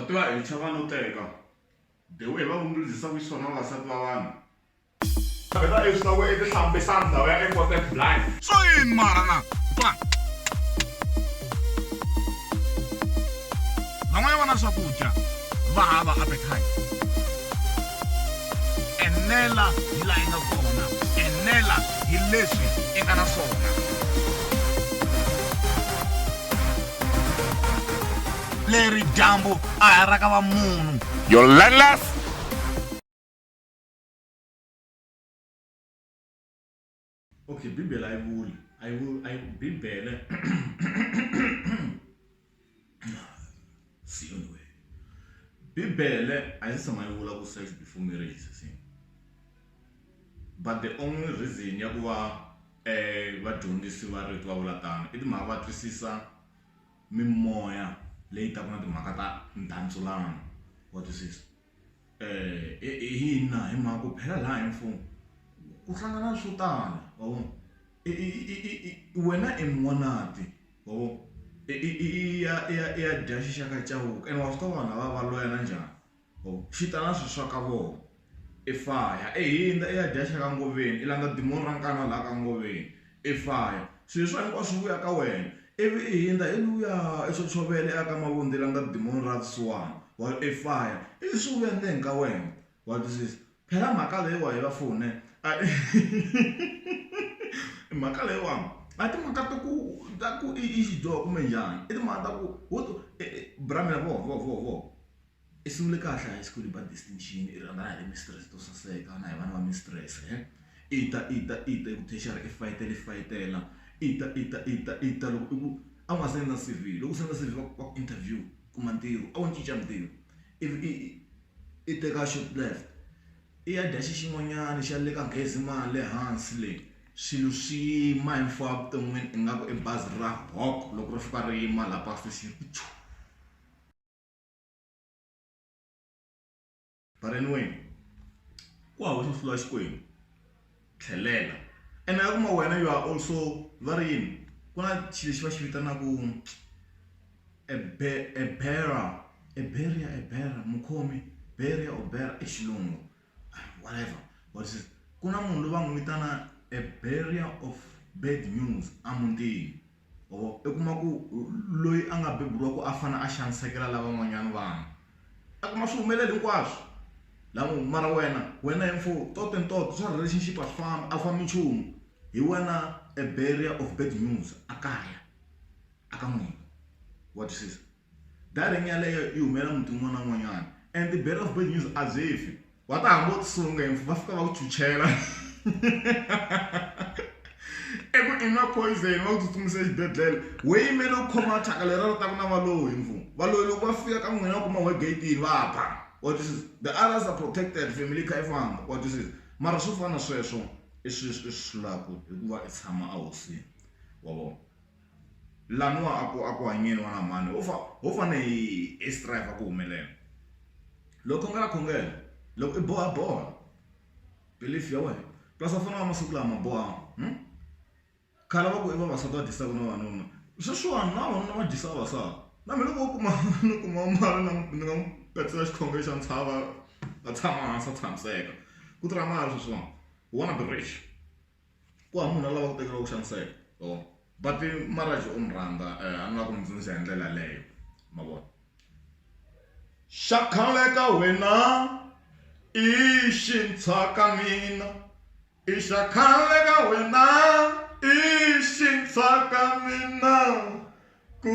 tiva hi chava no teka the way va hundzisa ku swona vavasati va vanhu veta leswi ta ku etihlambisa ndhawu ya important blind so yini mara na van'wana va na swakudya va hava appetite enela hi laha yi nga kona enela hi leswi i nga na swona leri dyambu a hi ra ka va munhu you're landless. okay bibele bibele see anyway bibele a yi tshama yi vula ku sex before marriage see but the only reason ya ku va vadyondzisi va rito va vula tano i timhaka va twisisa mimoya leyi taka na timhaka ta ndhandzulano wa twisisa hina hi mhaka ku phela laha hi mfumo ku hlangana swo tala wabo wena i n'wanati wabo ya dya xixaka cawuka ene wa swi tiva vanhu va loyana njhani wabo xitana swi swa ka vona i faya hinda i ya dya xaka ngoveni i langa dimoni ra nkana laha ka ngoveni i faya swilo swa hinkwaswo vuya ka wena ivi i hinda i luya i chochovele aka mavundzi langa dimoni ra vusiwana wa i faya i swi vuya ndzeni ka wena wa twisisa phela mhaka leyiwa hi va fone mhaka leyiwani a timhaka ta ku i xidyoho kumbe njhani i timhaka ta ku bramela vo i sungule kahle high school ba distinction i rhangana hi mistress to saseka na hi vana va mistress ita ku tertiary i fayitela ita loko a nga senda CV loko senda CV va interview kuma ntirho a wu cinca ntirho i teka short left i ya dya xin'wanyana xa le ka gezi mali le hansi le swilo swi yima hi mfumo vuton'wini ingaku i bazi ra hok loko ri fika ri yima laha pasi xi but anyway ku hava xo hlula xikwembu tlhelela ene ya kuma wena you are also va ri yini ku na xilo lexi va xi vitanaku ebera mukhomi beria or bera i xilungu whatever what is it ku na munhu loyi va n'wi vitana a barrier of bad news amutini o i kuma ku loyi a nga beburiwa ku a fana a xanisekela lava van'wanyana vanhu a kuma swi humelela hinkwaswo laha mara wena hi mfumo toto swa relationship a fambi nchumu hi wena a barrier of bad news akaya aka n'wina what is this darling yaleyo yi humela muti un'wana na un'wanyana and the barrier of bad news azefi wa ta hambo tisunga hi va fika va ku chuchela eku ina poison va ku tsutsumisa exibedhlele we yimele ku khoma thyaka leri ri taku na valoyi mfumo valoyi loko va fika ka n'wina kuma wegate va pha what is this the others are protected family kha yi famba what is this mara swo fana sweswo i swilaku hikuva i tshama a hosini wabo laniwa aku hanyeni wana mani ho fane hi strive ku humelela loko nga khongela loko i boha belief ya wena plus afana wa masiku lama boha khala va ku i vavasati va dyisaka na vanuna sweswiwani na vanuna va dyisa vavasati na mina loko u kuma mali ni nga n'wi petsela xikhonge xa ntshava a tshama hansi a tshamiseka ku tirha mali sweswiwani u wanna be rich ku ha munhu a lava ku tekela ku xaniseka but marriage u ni rhandza a ni lava ku ni dzunisa hi ndlela leyo ma vona xa khale ka wena i xintshwa ka mina i xa khale ka wena i xintshwa ka mina ku